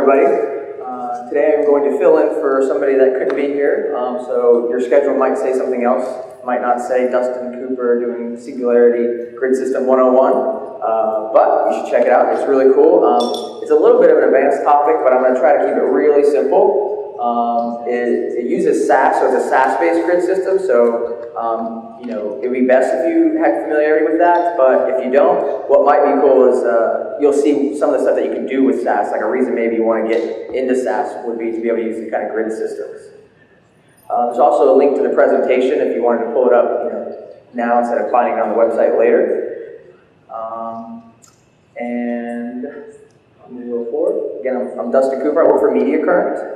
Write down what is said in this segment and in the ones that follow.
everybody. Today I'm going to fill in for somebody that couldn't be here, so your schedule might say something else. It might not say Dustin Cooper doing Singularity Grid System 101, but you should check it out. It's really cool. It's a little bit of an advanced topic, but I'm going to try to keep it really simple. It uses SAS, so it's a SAS-based grid system, so it would be best if you had familiarity with that, but if you don't, what might be cool is you'll see some of the stuff that you can do with SAS. Like a reason maybe you want to get into SAS would be to be able to use the kind of grid systems. There's also a link to the presentation if you wanted to pull it up now instead of finding it on the website later. And I'm going to go forward. Again, I'm Dustin Cooper. I work for Media Current.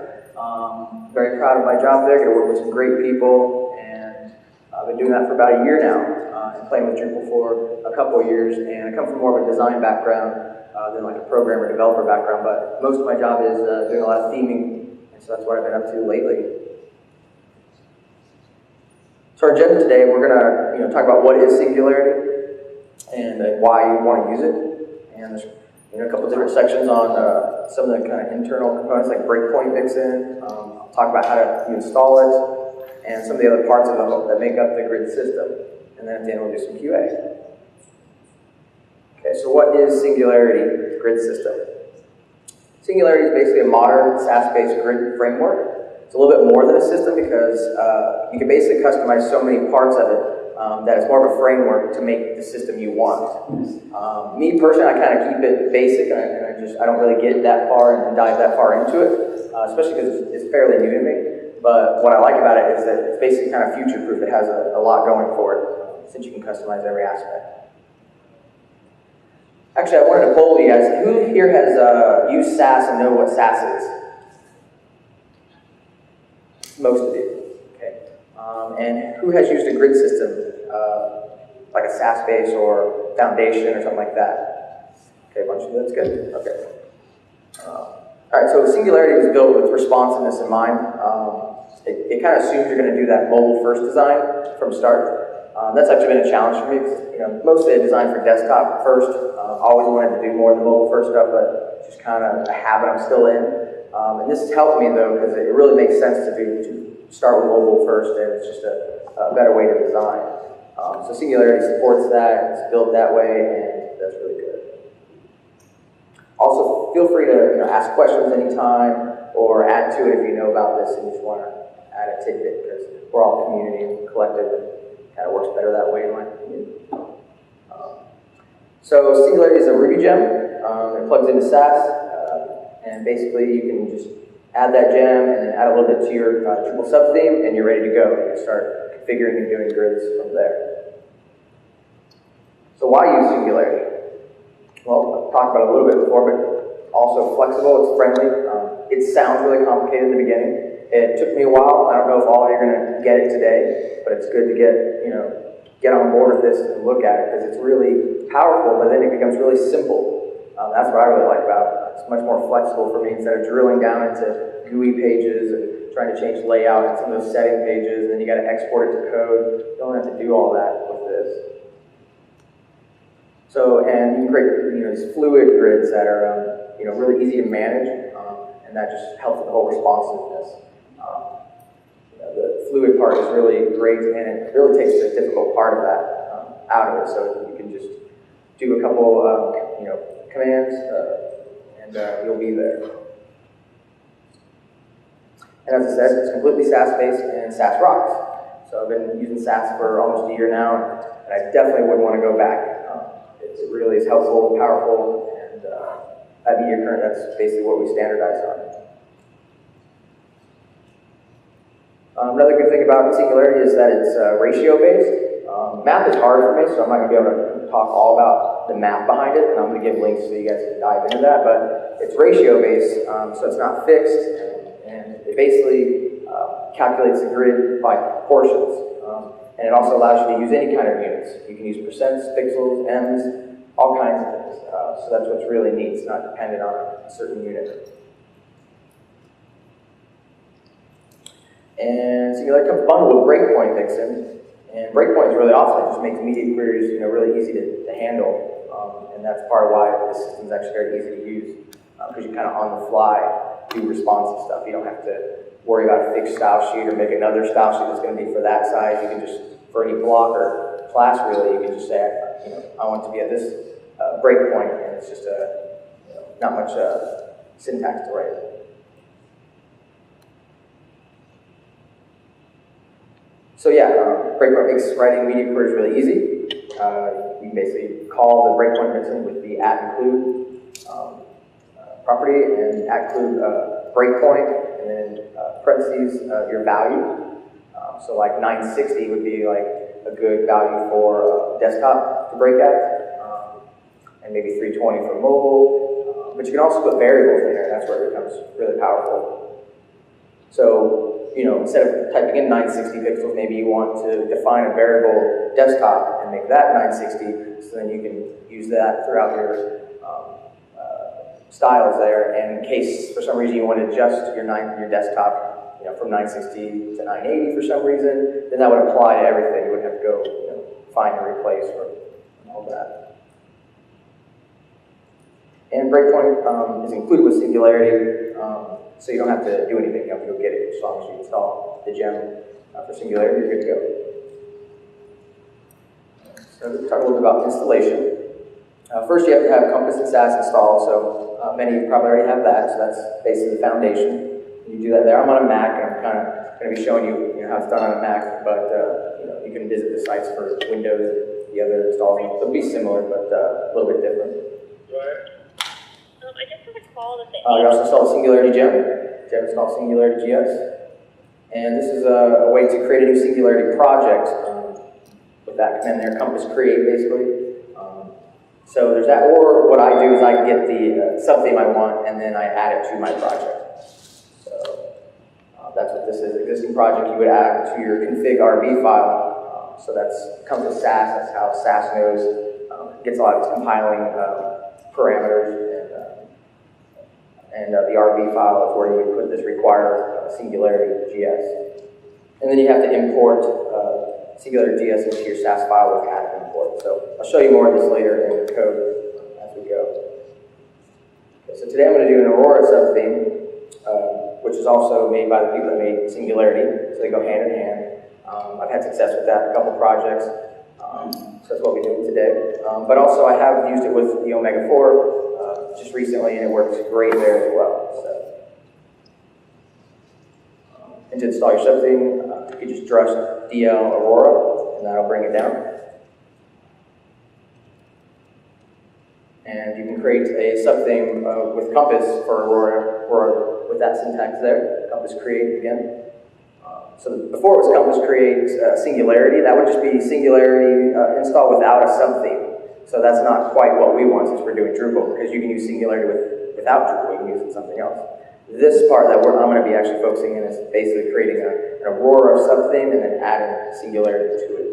Very proud of my job there. Get to work with some great people, and I've been doing that for about a year now, and playing with Drupal for a couple of years. And I come from more of a design background than like a programmer developer background, but most of my job is doing a lot of theming, and so that's what I've been up to lately. So our agenda today, we're going to talk about what is Singularity and why you want to use it, and there's a couple of different sections on some of the kind of internal components like breakpoint mixin. I'll talk about how to install it, and some of the other parts of it that make up the grid system. And then at the end we'll do some QA. Okay, so what is Singularity Grid System? Singularity is basically a modern SAS-based grid framework. It's a little bit more than a system because you can basically customize so many parts of it that it's more of a framework to make the system you want. Me personally, I kind of keep it basic, and I don't really get that far and dive that far into it, especially because it's fairly new to me. But what I like about it is that it's basically kind of future-proof. It has a lot going for it, since you can customize every aspect. Actually, I wanted to poll you guys. Who here has used SAS and know what SAS is? Most of you. And who has used a grid system, like a SAS base or foundation or something like that? Okay, a bunch of you, that's good. Okay. All right, so Singularity was built with responsiveness in mind. It kind of assumes you're going to do that mobile-first design from start. That's actually been a challenge for me because mostly I designed for desktop first. Always wanted to do more of the mobile-first stuff, but it's just kind of a habit I'm still in. And this has helped me though because it really makes sense to start with mobile first, and it's just a better way to design. So Singularity supports that, it's built that way, and that's really good. Also, feel free to ask questions anytime, or add to it if you know about this and you just want to add a tidbit, because we're all community and collective, and it kind of works better that way in my opinion. So Singularity is a Ruby gem. It plugs into SAS, and basically you can just add that gem and then add a little bit to your Drupal subtheme, and you're ready to go. You can start configuring and doing grids from there. So why use Singularity? Well, I've talked about it a little bit before, but also flexible, it's friendly. It sounds really complicated in the beginning. It took me a while. I don't know if all of you are going to get it today, but it's good to get on board with this and look at it because it's really powerful, but then it becomes really simple. That's what I really like about it. It's much more flexible for me instead of drilling down into GUI pages and trying to change layout and some of those setting pages, and then you got to export it to code. You don't have to do all that with this. So, and you can create these fluid grids that are really easy to manage, and that just helps with the whole responsiveness. The fluid part is really great, and it really takes the difficult part of that out of it. So you can just do a couple commands, and you'll be there. And as I said, it's completely SAS-based, and SAS rocks. So I've been using SAS for almost a year now, and I definitely wouldn't want to go back. It really is helpful, powerful, and at Media Current, that's basically what we standardize on. Another good thing about Singularity is that it's ratio-based. Math is hard for me, so I'm not going to be able to talk all about the math behind it, and I'm going to give links so you guys can dive into that, but it's ratio-based, so it's not fixed, and it basically calculates the grid by proportions. And it also allows you to use any kind of units. You can use percents, pixels, ems, all kinds of things. So that's what's really neat. It's not dependent on a certain unit. And Singularity comes bundled with breakpoint mixin. And breakpoint is really awesome. It just makes media queries really easy to handle. And that's part of why this system is actually very easy to use. because you kind of on the fly do responsive stuff. You don't have to worry about a fixed style sheet or make another style sheet that's going to be for that size. You can just, for any block or class really, you can just say, I want it to be at this breakpoint, and it's just not much syntax to write. So yeah, breakpoint makes writing media queries really easy. You can basically call the breakpoint method with the @include property and @include breakpoint, and then parentheses your value. So like 960 would be like a good value for desktop to break at, and maybe 320 for mobile. But you can also put variables in there, and that's where it becomes really powerful. So, instead of typing in 960 pixels, maybe you want to define a variable desktop and make that 960, so then you can use that throughout your styles there. And in case for some reason you want to adjust your desktop, from 960 to 980 for some reason, then that would apply to everything. You wouldn't have to go, find and replace or all that. And breakpoint is included with Singularity, so you don't have to do anything. You have to go get it. As long as you install the gem for Singularity, you're good to go. So let's talk a little bit about installation. First, you have to have Compass and SAS installed. So many of you probably already have that. So that's basically the foundation. You do that there. I'm on a Mac, and I'm kind of going to be showing you, how it's done on a Mac. But you can visit the sites for Windows, the other installs. They'll be similar, but a little bit different. I just have a call that you also install Singularity Gem. Gem install Singularity GS. And this is a way to create a new Singularity project with that command there, Compass create, basically. So there's that, or what I do is I get the subtheme I want, and then I add it to my project. So that's what this is. Existing project you would add to your config RB file. So that comes with SAS. That's how SAS knows. Gets a lot of its compiling parameters. And the RB file is where you would put this require Singularity GS. And then you have to import Singularity GS into your SAS file with add import. So I'll show you more of this later in the code as we go. Okay, so today I'm going to do an Aurora subtheme, which is also made by the people that made Singularity. So they go hand in hand. I've had success with that in a couple projects. So that's what we're doing today. But also I have used it with the Omega 4 just recently, and it works great there as well. So, and to install your subtheme, you can just trust DL Aurora, and that'll bring it down. And you can create a subtheme with Compass for Aurora, or with that syntax there, Compass create again. So before it was Compass create Singularity, that would just be Singularity install without a subtheme. So that's not quite what we want since we're doing Drupal, because you can use Singularity without Drupal, you can use it in something else. This part that I'm going to be actually focusing in is basically creating an Aurora subtheme and then adding Singularity to it.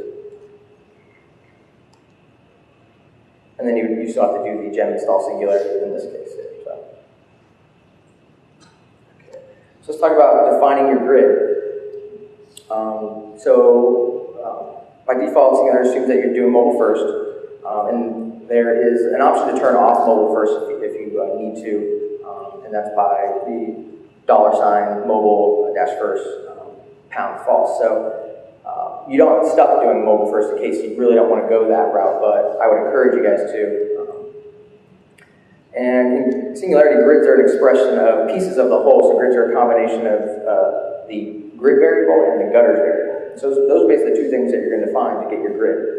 And then you still have to do the gem install Singularity in this case. So let's talk about defining your grid. By default, Singularity assumes that you're doing mobile first. And there is an option to turn off mobile first if you need to, and that's by the $ mobile -first £false. So you don't stop doing mobile first in case you really don't want to go that route, but I would encourage you guys to. And in Singularity, grids are an expression of pieces of the whole. So grids are a combination of the grid variable and the gutters variable. So those are basically the two things that you're going to define to get your grid.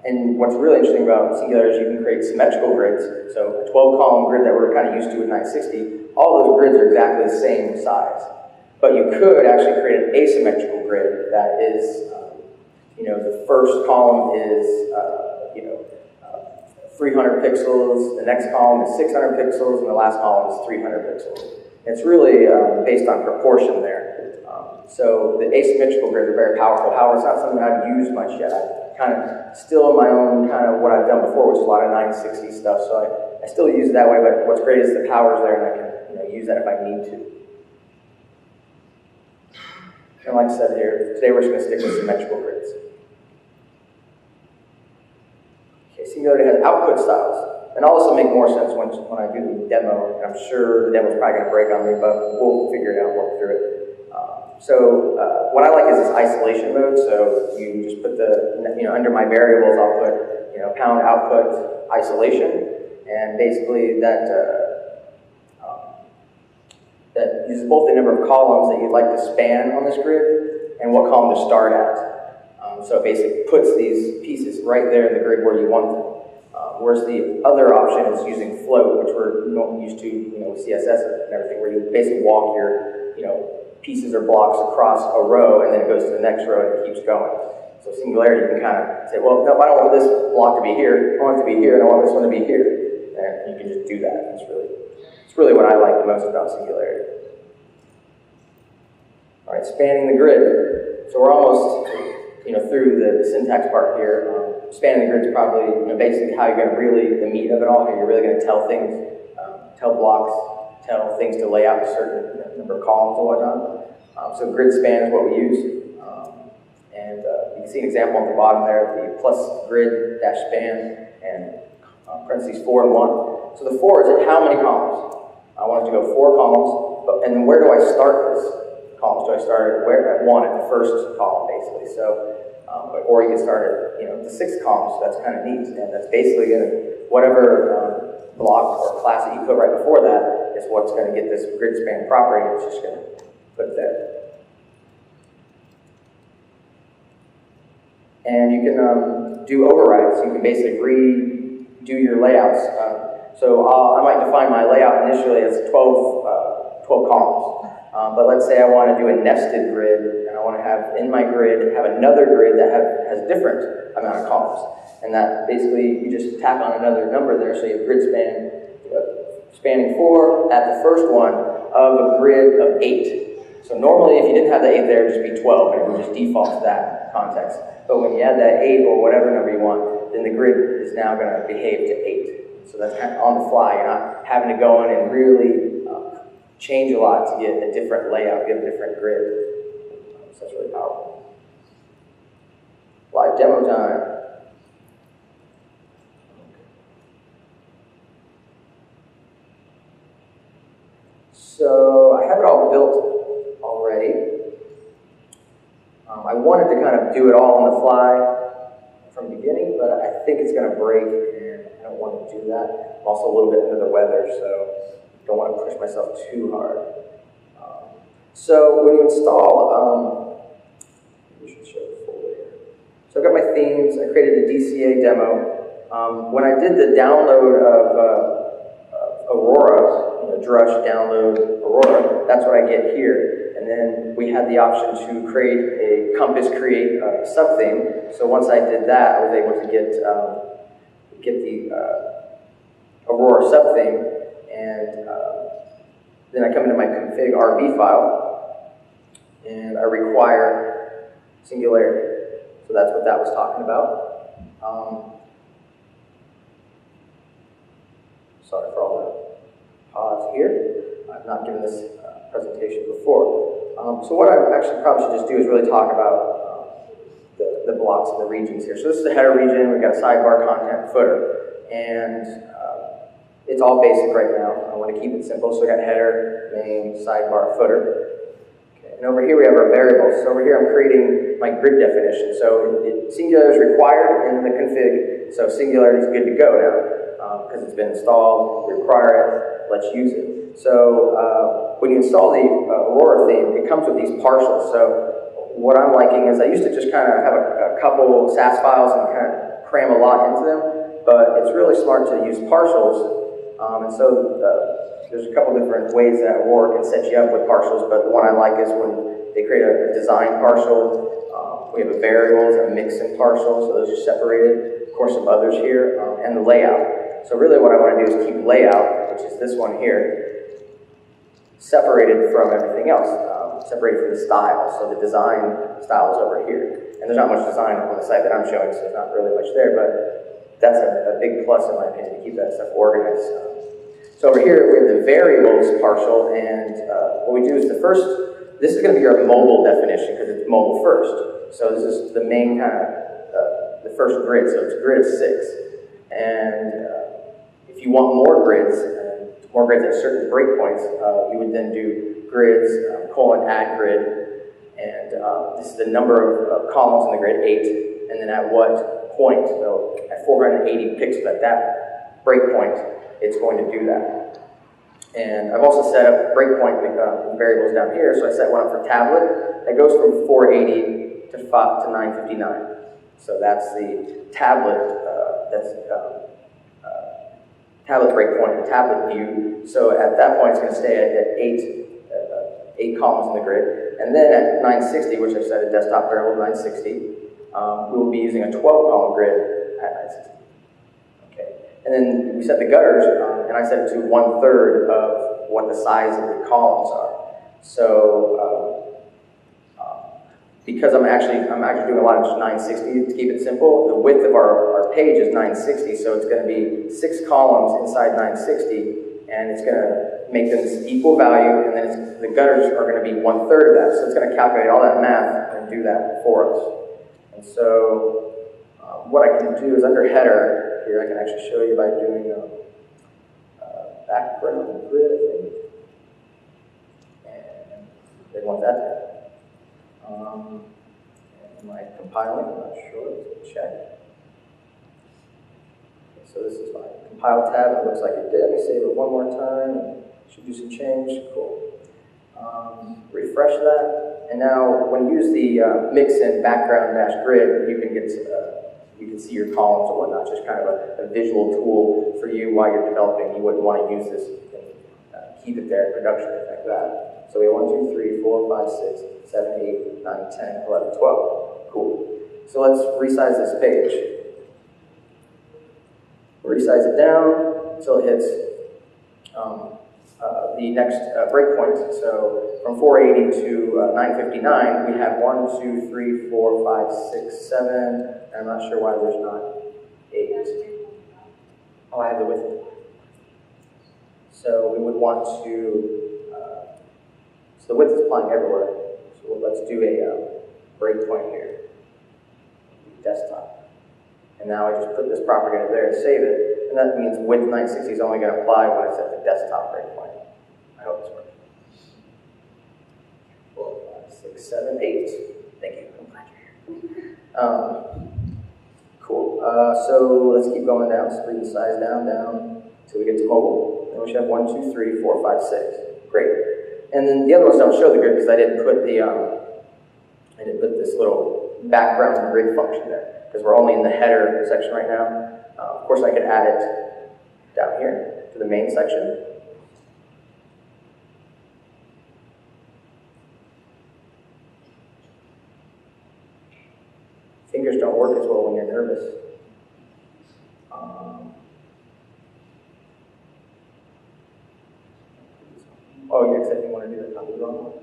And what's really interesting about Singularity is you can create symmetrical grids. So a 12-column grid that we're kind of used to with 960, all those grids are exactly the same size. But you could actually create an asymmetrical grid that is, the first column is, 300 pixels, the next column is 600 pixels, and the last column is 300 pixels. It's really based on proportion there. So the asymmetrical grids are very powerful. However, it's not something I've used much yet. Kind of still in my own kind of what I've done before, which is a lot of 960 stuff. So I still use it that way, but what's great is the power's there, and I can use that if I need to. And like I said here, today we're just going to stick with symmetrical grids. Okay, Singularity has output styles. And all this will make more sense when I do the demo, and I'm sure the demo's probably going to break on me, but we'll figure it out and work through it. What I like is this isolation mode, so you just put under my variables I'll put, pound output isolation, and basically that uses both the number of columns that you'd like to span on this grid and what column to start at. So it basically puts these pieces right there in the grid where you want them. Whereas the other option is using float, which we're used to, with CSS and everything, where you basically walk your, pieces or blocks across a row, and then it goes to the next row and it keeps going. So Singularity, you can kind of say, well, no, I don't want this block to be here. I want it to be here, and I want this one to be here. And you can just do that. It's really what I like the most about Singularity. All right, spanning the grid. So we're almost, through the syntax part here. Spanning the grid is probably, basically how you're going to really, the meat of it all, how you're really going to tell things, tell blocks, tell things to lay out a certain number of columns and whatnot. So grid span is what we use. You can see an example on the bottom there, the plus grid dash span and parentheses 4 and 1. So the 4 is at how many columns? I want it to go 4 columns, and then where do I start this columns? Do I start at 1 at the first column, basically? So, or you can start at the 6th column, so that's kind of neat. And that's basically going to, whatever block or class that you put right before that is what's going to get this grid span property. It's just going to put it there. And you can do overrides. You can basically redo your layouts. So I might define my layout initially as 12 columns. But let's say I want to do a nested grid, and I want to have in my grid have another grid that has a different amount of columns. And that basically you just tap on another number there, so you have grid span spanning 4 at the first one of a grid of 8. So normally if you didn't have the 8 there, it'd just be 12, and it would just default to that context. But when you add that 8 or whatever number you want, then the grid is now going to behave to 8. So that's kind of on the fly. You're not having to go in and really change a lot to get a different layout, get a different grid. So that's really powerful. Live demo time. So I have it all built already. I wanted to kind of do it all on the fly from the beginning, but I think it's going to break, and I don't want to do that. I'm also a little bit under the weather, so don't want to push myself too hard. So when you install, we should show the folder here. So I've got my themes. I created the DCA demo. When I did the download of Aurora, Drush download Aurora, that's what I get here. And then we had the option to create a Compass create subtheme. So once I did that, I was able to get the Aurora subtheme. And then I come into my config RB file, and I require Singularity. So that's what that was talking about. Sorry for all the pause here. I've not given this presentation before. So what I actually probably should just do is really talk about the blocks and the regions here. So this is the header region. We've got sidebar, content, footer. And it's all basic right now. I want to keep it simple, so we got header, main, sidebar, footer. Okay. And over here we have our variables. So over here I'm creating my grid definition. So Singularity is required in the config, so Singularity is good to go now because it's been installed. We require it. Let's use it. So when you install the Aurora theme, it comes with these partials. So what I'm liking is I used to just kind of have a couple SAS files and kind of cram a lot into them, but it's really smart to use partials. And so there's a couple different ways that Aurora can set you up with partials, but the one I like is when they create a design partial. We have a variables, a mix and partial, so those are separated. Of course, some others here, and the layout. So really what I want to do is keep layout, which is this one here, separated from everything else, separated from the style. So the design style is over here. And there's not much design on the site that I'm showing, so there's not really much there, but that's a big plus in my opinion to keep that stuff organized. So over here we have the variables partial, and what we do is this is going to be our mobile definition because it's mobile first. So this is the main kind of the first grid, so it's a grid of 6. And if you want more grids at certain breakpoints, you would then do grids, add grid, and this is the number of columns in the grid, 8, and then at what point, so at 480 pixels at that breakpoint, it's going to do that. And I've also set up breakpoint variables down here, so I set one up for tablet that goes from 480 to 959. So that's the tablet, tablet breakpoint, the tablet view. So at that point, it's going to stay at 8 columns in the grid. And then at 960, which I set a desktop variable 960, we will be using a 12-column grid at 960. Okay. And then we set the gutters, and I set it to 1/3 of what the size of the columns are. So because I'm actually doing a lot of just 960 to keep it simple, the width of our page is 960, so it's going to be 6 columns inside 960, and it's going to make them this equal value, and then the gutters are going to be 1/3 of that. So it's going to calculate all that math and do that for us. And so what I can do is under header here, I can actually show you by doing background grid, I think. And they want that. Am I compiling? I'm not sure. Let's check. Okay, so this is my compile tab. It looks like it did. Let me save it one more time. Should do some change. Cool. Refresh that. And now, when you use the mix in background dash grid, you can get you can see your columns or whatnot. Just kind of a visual tool for you while you're developing. You wouldn't want to use this and keep it there in production like that. So we have 1, 2, 3, 4, 5, 6, 7, 8, 9, 10, 11, 12. Cool. So let's resize this page. Resize it down until it hits the next breakpoint. So from 480 to 959, we have 1, 2, 3, 4, 5, 6, 7. I'm not sure why there's not 8. Oh, I have the width. So we would want to. So the width is applying everywhere. So let's do a breakpoint here. Desktop. And now I just put this property under there and save it. And that means width 960 is only going to apply when it's at the desktop breakpoint. I hope this works. 4, 5, 6, 7, 8. Thank you. I'm glad you're here. Cool. So let's keep going down. So bring the size down until we get to mobile. Then we should have 1, 2, 3, 4, 5, 6. Great. And then the other ones don't show the grid because I didn't put this little background grid function there because we're only in the header section right now. Of course, I could add it down here to the main section. Fingers don't work as well when you're nervous. Oh, you said you want to do that. I'll do the wrong one.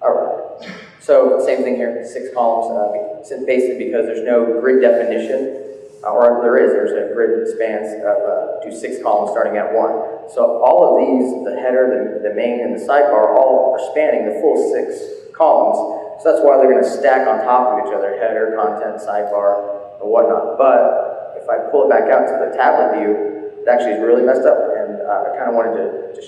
All right. So same thing here. 6 columns. Basically, because there's no grid definition, or there's a grid spans of do 6 columns starting at 1. So all of these, the header, the main, and the sidebar, all are spanning the full 6 columns. So that's why they're going to stack on top of each other: header, content, sidebar, and whatnot. But if I pull it back out to the tablet view, it actually is really messed up, and I kind of wanted to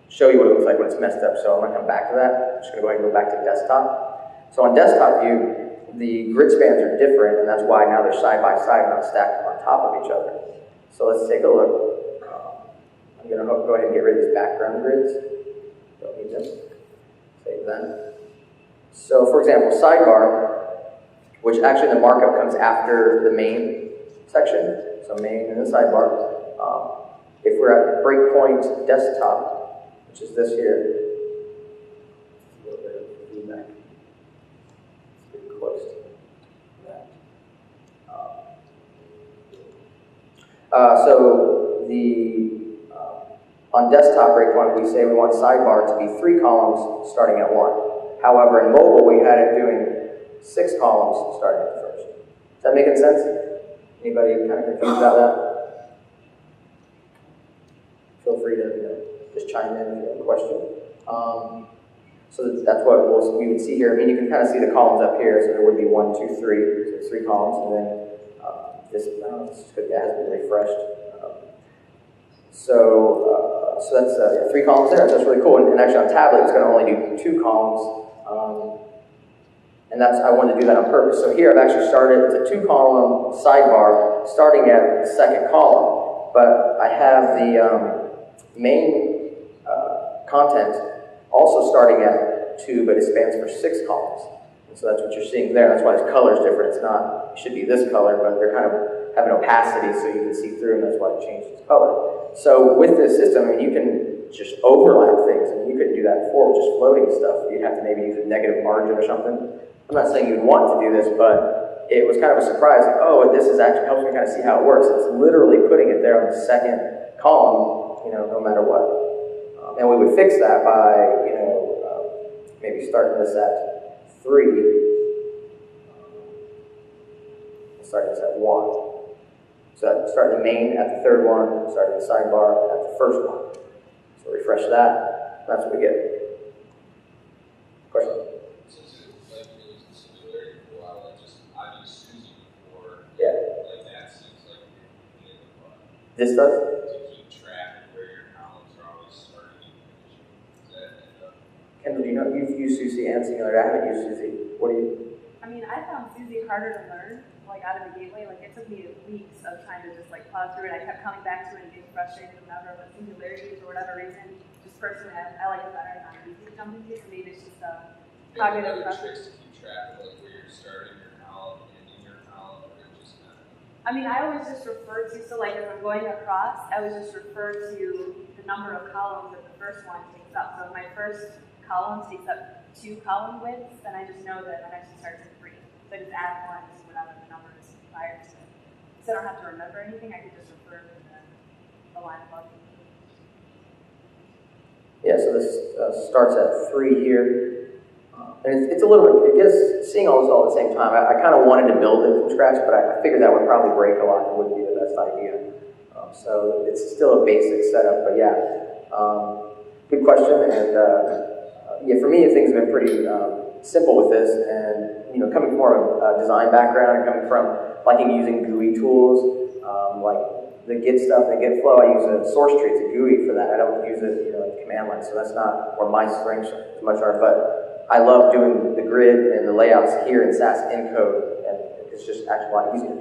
show you what it looks like when it's messed up, so I'm going to come back to that. I'm just going to go ahead and go back to desktop. So on desktop view, the grid spans are different, and that's why now they're side by side, not stacked on top of each other. So let's take a look. I'm going to go ahead and get rid of these background grids. Don't need them. Save them. So for example, sidebar, which actually the markup comes after the main section, so main and the sidebar. If we're at breakpoint desktop, which is this here, a little bit of feedback. It's pretty close to that. On desktop breakpoint, we say we want sidebar to be 3 columns starting at 1. However, in mobile, we had it doing 6 columns starting at the first. Is that making sense? Anybody kind of confused about that? Feel free to just chime in if you have a question. So that's what we would see here. I mean, you can kind of see the columns up here. So there would be 1, 2, 3, so 3 columns, and then this is good. That hasn't been refreshed. So that's 3 columns there. So that's really cool. And actually on tablet, it's going to only do 2 columns. And I wanted to do that on purpose. So here I've actually started, it's a 2-column sidebar starting at the 2nd column. But I have the main content also starting at 2, but it spans for 6 columns. And so that's what you're seeing there. That's why this color is different. It's not, it should be this color, but they're kind of having opacity so you can see through, and that's why it changed its color. So with this system, I mean, you can just overlap things. I mean, you couldn't do that before with just floating stuff. You'd have to maybe use a negative margin or something. I'm not saying you'd want to do this, but it was kind of a surprise. Like, oh, this is actually helps me kind of see how it works. It's literally putting it there on the 2nd column, no matter what. And we would fix that by, maybe starting this at 3, starting this at 1. So start the main at the 3rd one, starting the sidebar at the 1st one. So refresh that. That's what we get. Question? This does? To keep track of where your columns are always starting and finishing. Kendall, you've used Suzy and Singularity. I haven't used Suzy. What do you? I mean, I found Suzy harder to learn, like out of the gateway. Like it took me weeks of trying to just plow through it. I kept coming back to it and getting frustrated or whatever. But Singularity, for whatever reason, just personally, I like it better and I'm easy to jump into. So maybe it's just a cognitive tricks to keep track of where you're starting your column and ending your column, or just not. I mean, I always just refer to, so like if I'm going across, I would just refer to the number of columns that the first one takes up. So if my first column takes up 2 column widths, then I just know that my next one starts at 3. So I just add 1 to whatever the number is prior to it. So I don't have to remember anything, I can just refer to the line above. Yeah, so this starts at 3 here. And it's a little bit, seeing all this all at the same time, I kind of wanted to build it from scratch, but I figured that would probably break a lot and wouldn't be the best idea. So it's still a basic setup, but yeah. Good question, and yeah, for me, things have been pretty simple with this, and coming from more of a design background and coming from liking using GUI tools, like the Git stuff and the Git flow, I use a source tree, it's a GUI for that. I don't use it, in command line, so that's not where my strengths as much are, but I love doing the grid and the layouts here in SAS encode, and it's just actually a lot easier.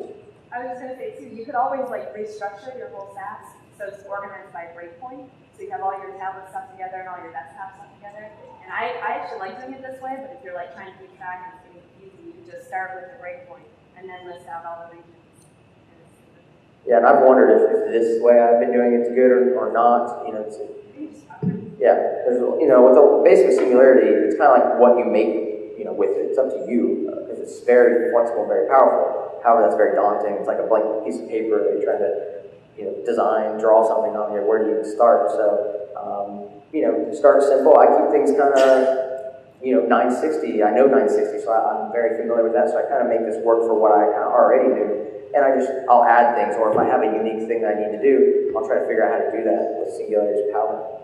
I was just going to say too, you could always restructure your whole SAS so it's organized by breakpoint. So you have all your tablet stuff together and all your desktop stuff together. And I actually like doing it this way, but if you're trying to keep track and it's getting confusing, you can just start with the breakpoint and then list out all the regions. Yeah, and I've wondered if this way I've been doing it's good or not. Yeah, there's, with the basic Singularity, it's kind of like what you make, with it. It's up to you, because it's very flexible and very powerful. However, that's very daunting. It's like a blank piece of paper that you're trying to, design, draw something on here. Where do you even start? So, start simple. I keep things kind of, 960. I know 960, so I'm very familiar with that. So I kind of make this work for what I kind of already do. And I'll add things, or if I have a unique thing that I need to do, I'll try to figure out how to do that with Singularity's power.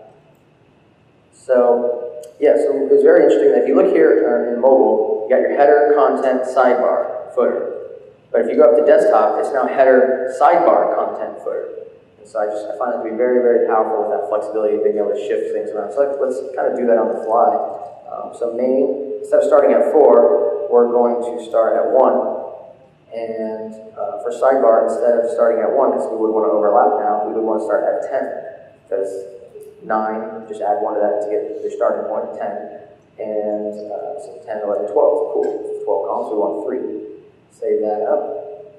So, yeah, so it was very interesting that if you look here in mobile, you got your header, content, sidebar, footer. But if you go up to desktop, it's now header, sidebar, content, footer. And so I find that to be very, very powerful with that flexibility of being able to shift things around. So let's kind of do that on the fly. So main, instead of starting at 4, we're going to start at 1. And for sidebar, instead of starting at 1, because we would want to overlap now, we would want to start at 10. Because 9, just add 1 to that to get your starting point, 10. And so 10, 11, 12, cool. 12 columns, we want 3. Save that up.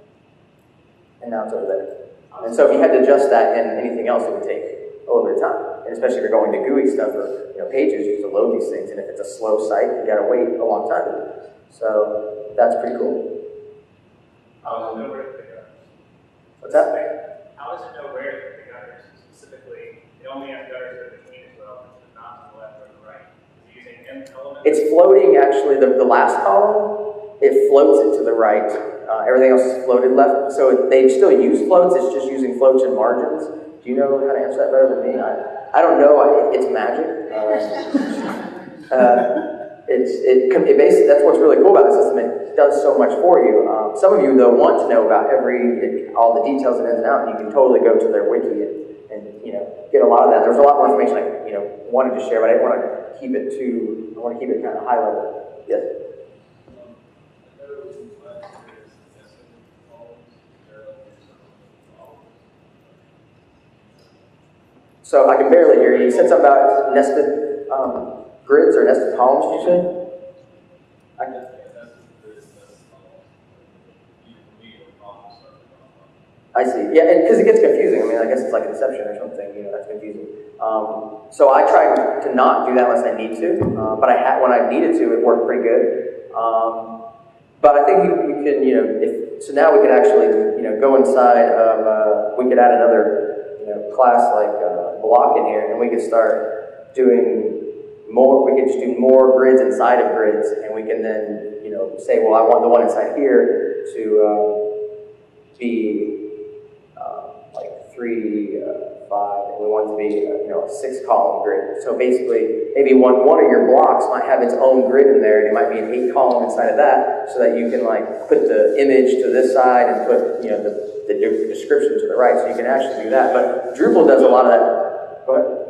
And now it's over there. And so if you had to adjust that in anything else, it would take a little bit of time. And especially if you're going to GUI stuff or pages, you have to load these things. And if it's a slow site, you got to wait a long time. So that's pretty cool. How does it know where to pick up? What's that? How does it know where to pick gutters? Specifically, it only has gutters that are between as well, not to the left or the right. Is it using M elements? It's floating, actually, the last column, it floats it to the right. Everything else is floated left. So they still use floats, it's just using floats and margins. Do you know how to answer that better than me? I don't know, it's magic. That's what's really cool about the system. It does so much for you. Some of you though want to know about all the details and ins and outs, and you can totally go to their wiki and get a lot of that. There's a lot more information I wanted to share, but I didn't want to keep it too. I want to keep it kind of high level. Yes. So I can barely hear you. You said something about nested grids or nested columns, did you say? I see. Yeah, because it gets confusing. I mean, I guess it's like Inception or something. That's confusing. So I try to not do that unless I need to. But when I needed to, it worked pretty good. But I think you can, so now we could actually, go inside of, we could add another, class like block in here, and we could start doing more. We could just do more grids inside of grids, and we can then, say, well, I want the one inside here to be like 3, 5, and we want it to be a 6-column grid. So basically, maybe one of your blocks might have its own grid in there, and it might be an 8-column inside of that, so that you can put the image to this side and put the description to the right. So you can actually do that. But Drupal does a lot of that. Go ahead.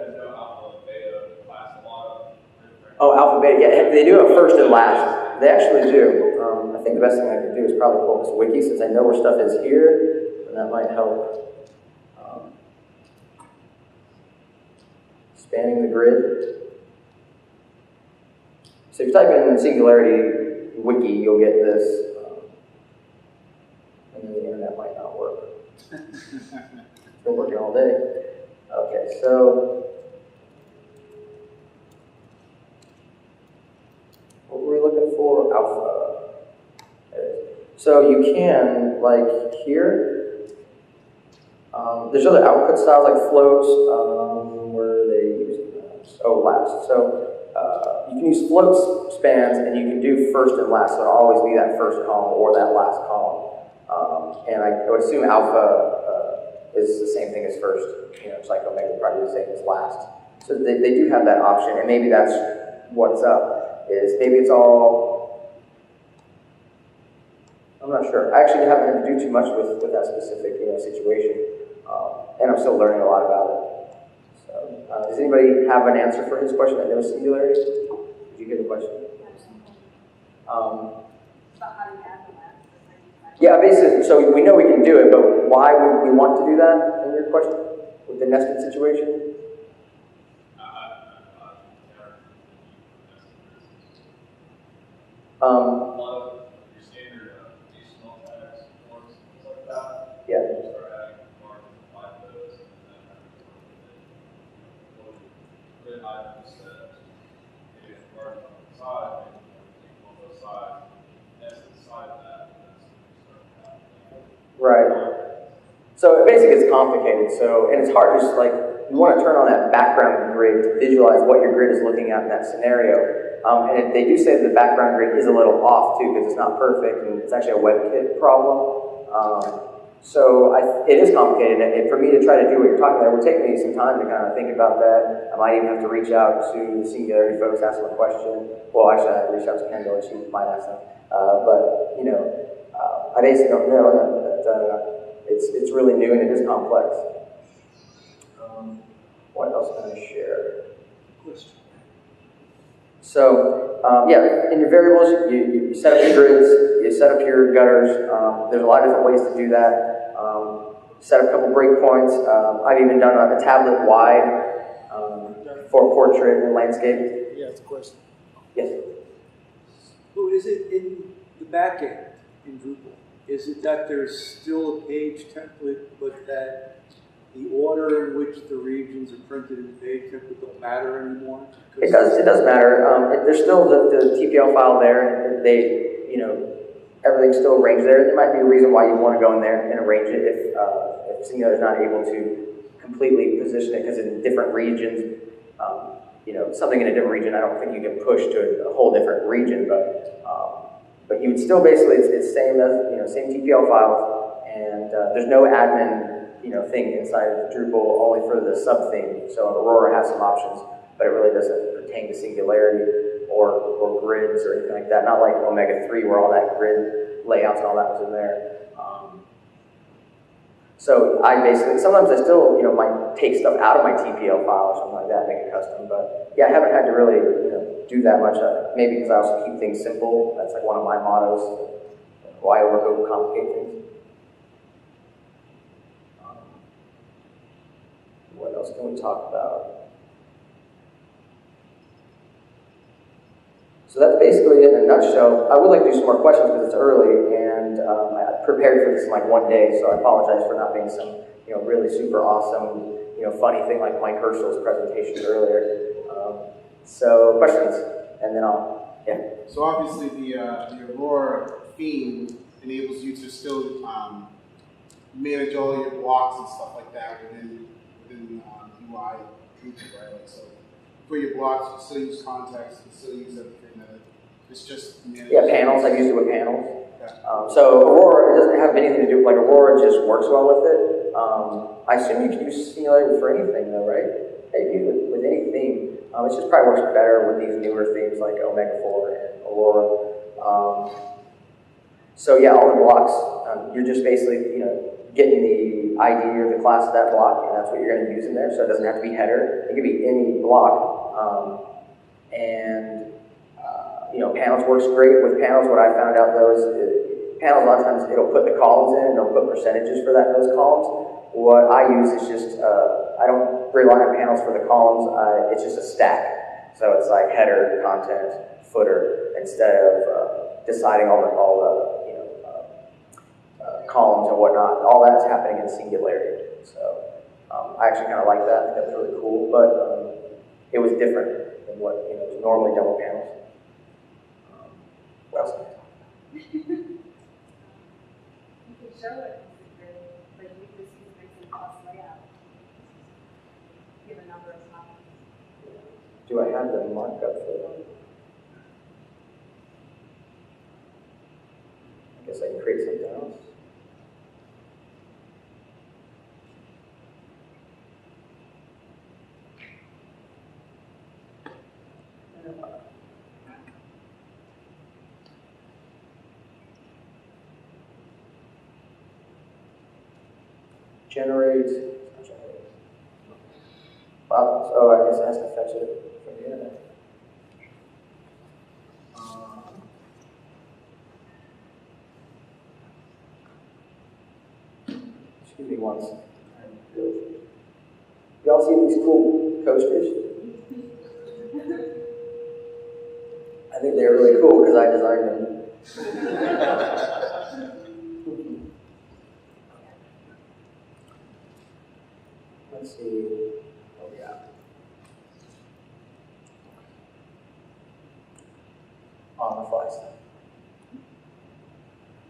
Oh, alpha beta. Yeah, they do it first and last. They actually do. I think the best thing I could do is probably pull this wiki, since I know where stuff is here, and that might help. Spanning the grid. So if you type in Singularity wiki, you'll get this. And then the internet might not work. It's been working all day. Okay, so what were we looking for? Alpha. So you can, here, there's other output styles like floats. Where they use last. So you can use float spans, and you can do first and last. So it'll always be that first column or that last column. And I would assume alpha is the same thing as first. It's like omega would probably be the same as last. So they do have that option, and maybe that's what's up. Is maybe it's all. I'm not sure. I actually haven't had to do too much with that specific situation. And I'm still learning a lot about it. So, does anybody have an answer for his question that knows Singularity? Did you get the question? Yeah, basically, so we know we can do it, but why would we want to do that in your question? With the nested situation? Yeah. Right. So basically it's complicated. So, and it's hard, just you want to turn on that background grid to visualize what your grid is looking at in that scenario. And they do say that the background grid is a little off too, because it's not perfect, and it's actually a WebKit problem. So it is complicated, and for me to try to do what you're talking about, it would take me some time to kind of think about that. I might even have to reach out to the Singularity folks, ask them a question. Well, actually, I reached out to Kendall, and she might ask them. I basically don't know that it's really new and it is complex. What else can I share? So, in your variables, you set up your grids, you set up your gutters. There's a lot of different ways to do that. Set up a couple breakpoints. I've even done a tablet wide for portrait and landscape. Yeah, it's a question. Yes? So is it in the back end in Drupal? Is it that there's still a page template, but that the order in which the regions are printed in the page template don't matter anymore? It does matter. There's still the TPL file there, and they, everything's still arranged there. There might be a reason why you want to go in there and arrange it if Singular is not able to completely position it, because in different regions, something in a different region, I don't think you can push to a whole different region, but you would still basically, it's same as, same TPL files, and there's no admin, thing inside of Drupal, only for the sub theme. So Aurora has some options, but it really doesn't pertain to Singularity. or grids or anything like that. Not like Omega 3 where all that grid layouts and all that was in there. So I basically, sometimes I still, might take stuff out of my TPL file or something like that, make it custom. But yeah, I haven't had to really, do that much. Maybe because I also keep things simple. That's like one of my mottos. Why overcomplicate things? What else can we talk about? So that's basically it in a nutshell. I would like to do some more questions because it's early, and I prepared for this in like one day, so I apologize for not being some, really super awesome, funny thing like Mike Herschel's presentation earlier. So questions, and then yeah. So obviously the Aurora theme enables you to still manage all your blocks and stuff like that within UI, right? Like, so for your blocks, you still use context, you still use everything. It's just panels. I've used it with panels. Yeah. So Aurora, it doesn't have anything to do. Like Aurora just works well with it. I assume you can use Singularity for anything, though, right? Maybe with any theme. It just probably works better with these newer themes like Omega 4 and Aurora. So yeah, all the blocks, you're just basically, getting the ID or the class of that block, and that's what you're going to use in there. So it doesn't have to be header. It could be any block. Panels works great. With panels, what I found out though is panels, a lot of times it'll put the columns in and it'll put percentages for those columns. What I use is just, I don't rely on panels for the columns. It's just a stack. So it's like header, content, footer, instead of deciding all the columns and whatnot. All that's happening in Singularity. So I actually kind of like that. I think that was really cool, but it was different than what is normally done with panels. What else? You can show it, like we just use basic cost layout. Give a number of columns. Do I have the markup for that? I guess I can create something else. Generate. Wow. Oh, I guess it has to fetch it from the internet. Excuse me once. Y'all see these cool coasters? I think they're really cool because I designed them. Let's see. Oh yeah. On the fly stuff.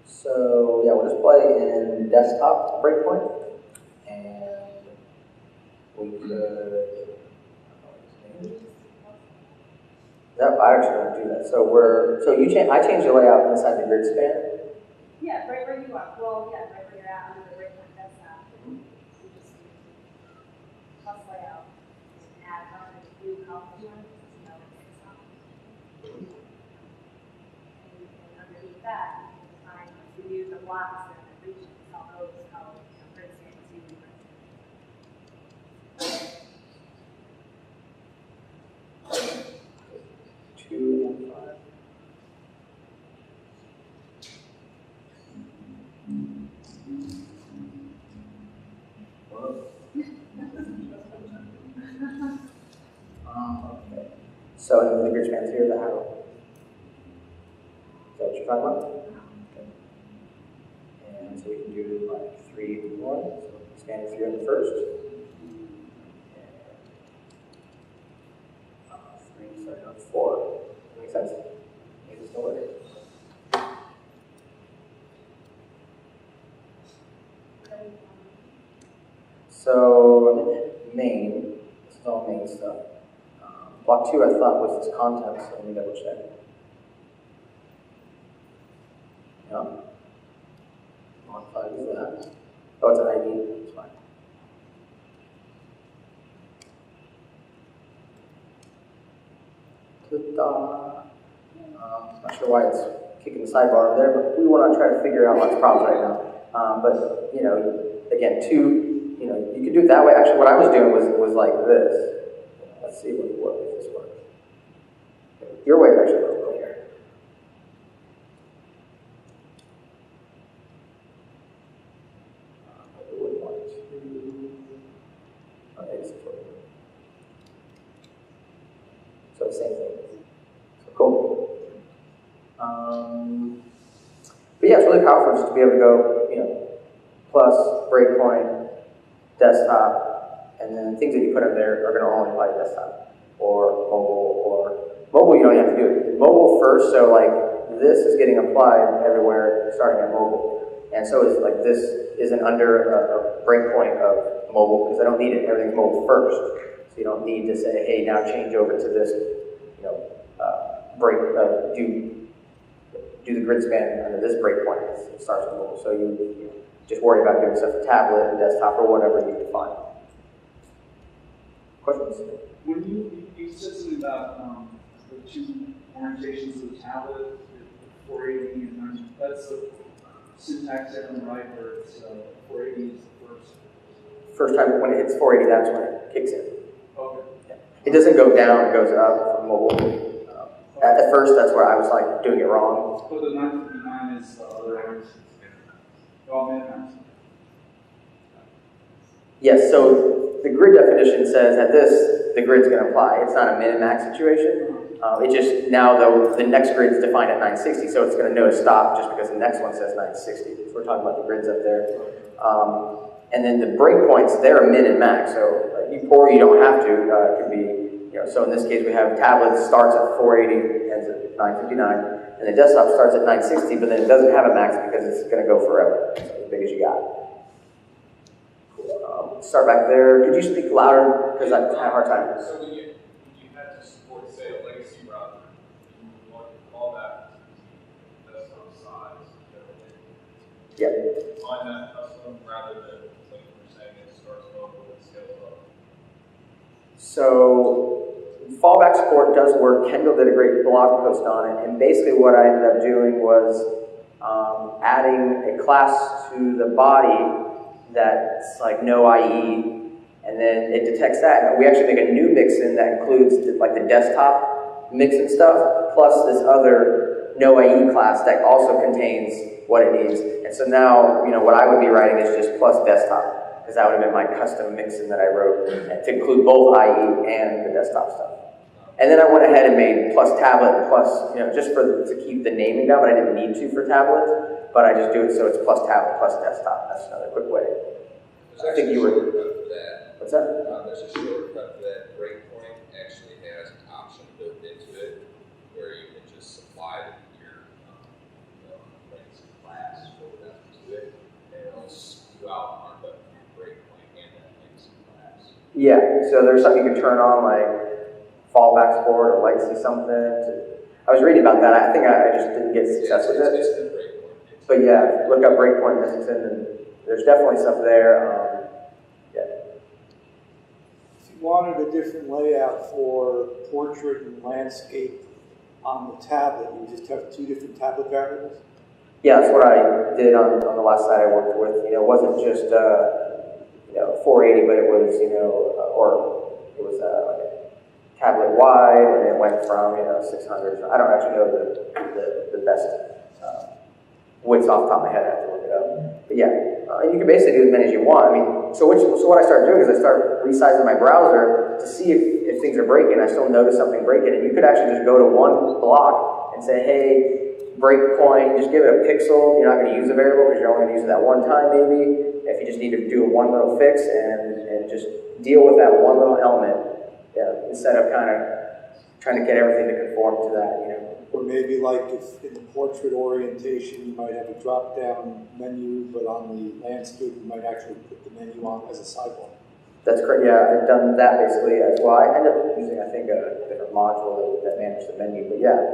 So yeah, we'll just play in desktop breakpoint, and we could. I actually don't do that. I changed the layout inside the grid span. Yeah, right where you are. Well, yeah, right where you're at under the breakpoint desktop. You just do plus layout and add however few columns you want. And underneath that, you can find view the blocks and the regions, all those columns, grid span 2 and 5. Okay. So the grid spans here, the how. Is that what you're talking about? Okay. And so we can do like 3 and 1. So span 3 on the first. And 3, sorry, not 4. Makes sense? Makes it still work. So main, this is all main stuff. Block 2 I thought was this content, so let me double check. Yeah. Block 5 is that. Oh, it's an ID, it's fine. Not sure why it's kicking the sidebar over there, but we want to try to figure out lots of problems right now. But, you know, again, you can do it that way. Actually, what I was doing was like this. Let's see if this works. Your way is actually a little cleaner. I wouldn't want to. Okay, so same thing. So cool. But yeah, it's really powerful just to be able to go, you know, plus, breakpoint, desktop, and then things that you put in there are going to only apply to desktop or mobile. You don't have to do it. Mobile first, so like this is getting applied everywhere, starting at mobile, and so it's like this isn't under a breakpoint of mobile because I don't need it. Everything's mobile first, so you don't need to say, hey, now change over to this, you know, do the grid span under this breakpoint. It starts with mobile, so you just worry about doing stuff for tablet and desktop or whatever you define. Questions? When you said something about the two orientations of the tablet, the 480 and 9, that's the syntax there on the right where it's 480 is the first. First time when it hits 480, that's when it kicks in. Okay. Yeah. It doesn't go down, it goes up from mobile. At first, that's where I was like doing it wrong. So the 959 is the other end. Oh, man. Yes, so the grid definition says that the grid's going to apply. It's not a min and max situation. It just, now though, the next grid is defined at 960, so it's going to know to stop just because the next one says 960. So we're talking about the grids up there. And then the breakpoints, they're a min and max, so or you don't have to. It could be, you know, so in this case we have tablets starts at 480, ends at 959, and the desktop starts at 960, but then it doesn't have a max because it's going to go forever. So as big as you got. Start back there. Could you speak louder? Because I have a hard time. So when you had to support, say, a legacy router, you would want to call that desktop size. Yeah. Find that custom rather than, like you're saying, it starts mobile and scales up. So fallback support does work. Kendall did a great blog post on it, and basically what I ended up doing was adding a class to the body that's like no IE, and then it detects that. And we actually make a new mixin that includes like the desktop mixin stuff, plus this other no IE class that also contains what it needs. And so now, you know, what I would be writing is just plus desktop, because that would have been my custom mixin that I wrote to include both IE and the desktop stuff. And then I went ahead and made plus tablet, plus, you know, just to keep the naming down, but I didn't need to for tablet. But I just do it so it's plus tablet, plus desktop. That's another quick way. I think you were. For that. What's that? There's a shortcut for that. Breakpoint actually has an option built into it where you can just supply your legacy class or whatever to it, and it'll spew out markup from your breakpoint and that legacy class. Yeah, so there's something you can turn on, like fallback support or legacy something. I was reading about that. I think I just didn't get success with it. But yeah, look up breakpoint mixin, and there's definitely stuff there. Yeah. If you wanted a different layout for portrait and landscape on the tablet, you just have two different tablet variables? Yeah, that's what I did on the last site I worked with. You know, it wasn't just 480, but it was or it was like a tablet wide, and it went from 600. I don't actually know the best widths off the top of my head. I have to look it up. But yeah, and you can basically do as many as you want. I mean, so what I started doing is I started resizing my browser to see if things are breaking. I still notice something breaking, and you could actually just go to one block and say, hey, breakpoint, just give it a pixel. You're not going to use a variable because you're only going to use it that one time maybe. If you just need to do one little fix and just deal with that one little element, instead of kind of trying to get everything to conform to that, Or maybe like if in the portrait orientation, you might have a drop-down menu, but on the landscape, you might actually put the menu on as a sidebar. That's correct. Yeah, I've done that basically as well. I ended up using, I think, a different module that managed the menu, but yeah,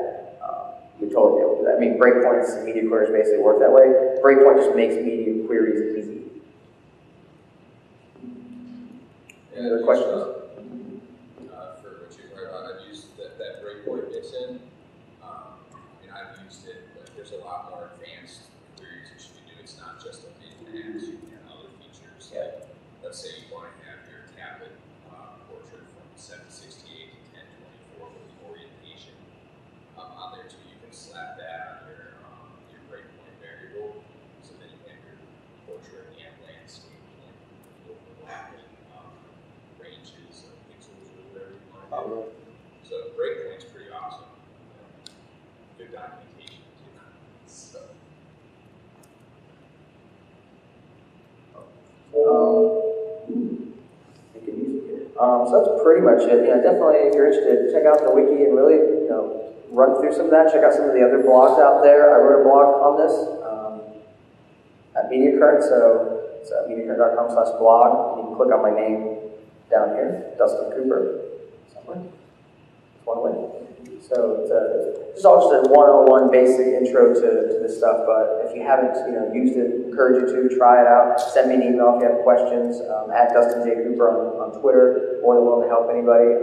we totally able to do that. I mean, breakpoints and media queries basically work that way. Breakpoint just makes media queries easy. Any other questions? For what you wrote on, I've used that breakpoint inputs in. I've used it, but there's a lot more advanced queries that you can do. It's not just a min-max, you can have other features. Like, let's say you want to have your tablet portrait from 768 to 1024 with the orientation on there too. You can slap that on your breakpoint variable, so then you have your portrait and landscape and overlapping ranges of pixels or whatever you want to do. So breakpoint's pretty awesome. Good documentation too. So. So that's pretty much it. Definitely, if you're interested, check out the wiki and really, run through some of that. Check out some of the other blogs out there. I wrote a blog on this at MediaCurrent, so it's mediacurrent.com/blog. You can click on my name down here, Dustin Cooper, somewhere. It's one way. So it's all just a 101 basic intro to this stuff. But if you haven't, used it, encourage you to try it out. Send me an email if you have questions. At Dustin J. Cooper on Twitter. More than willing to help anybody.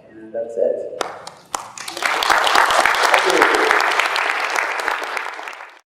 And that's it.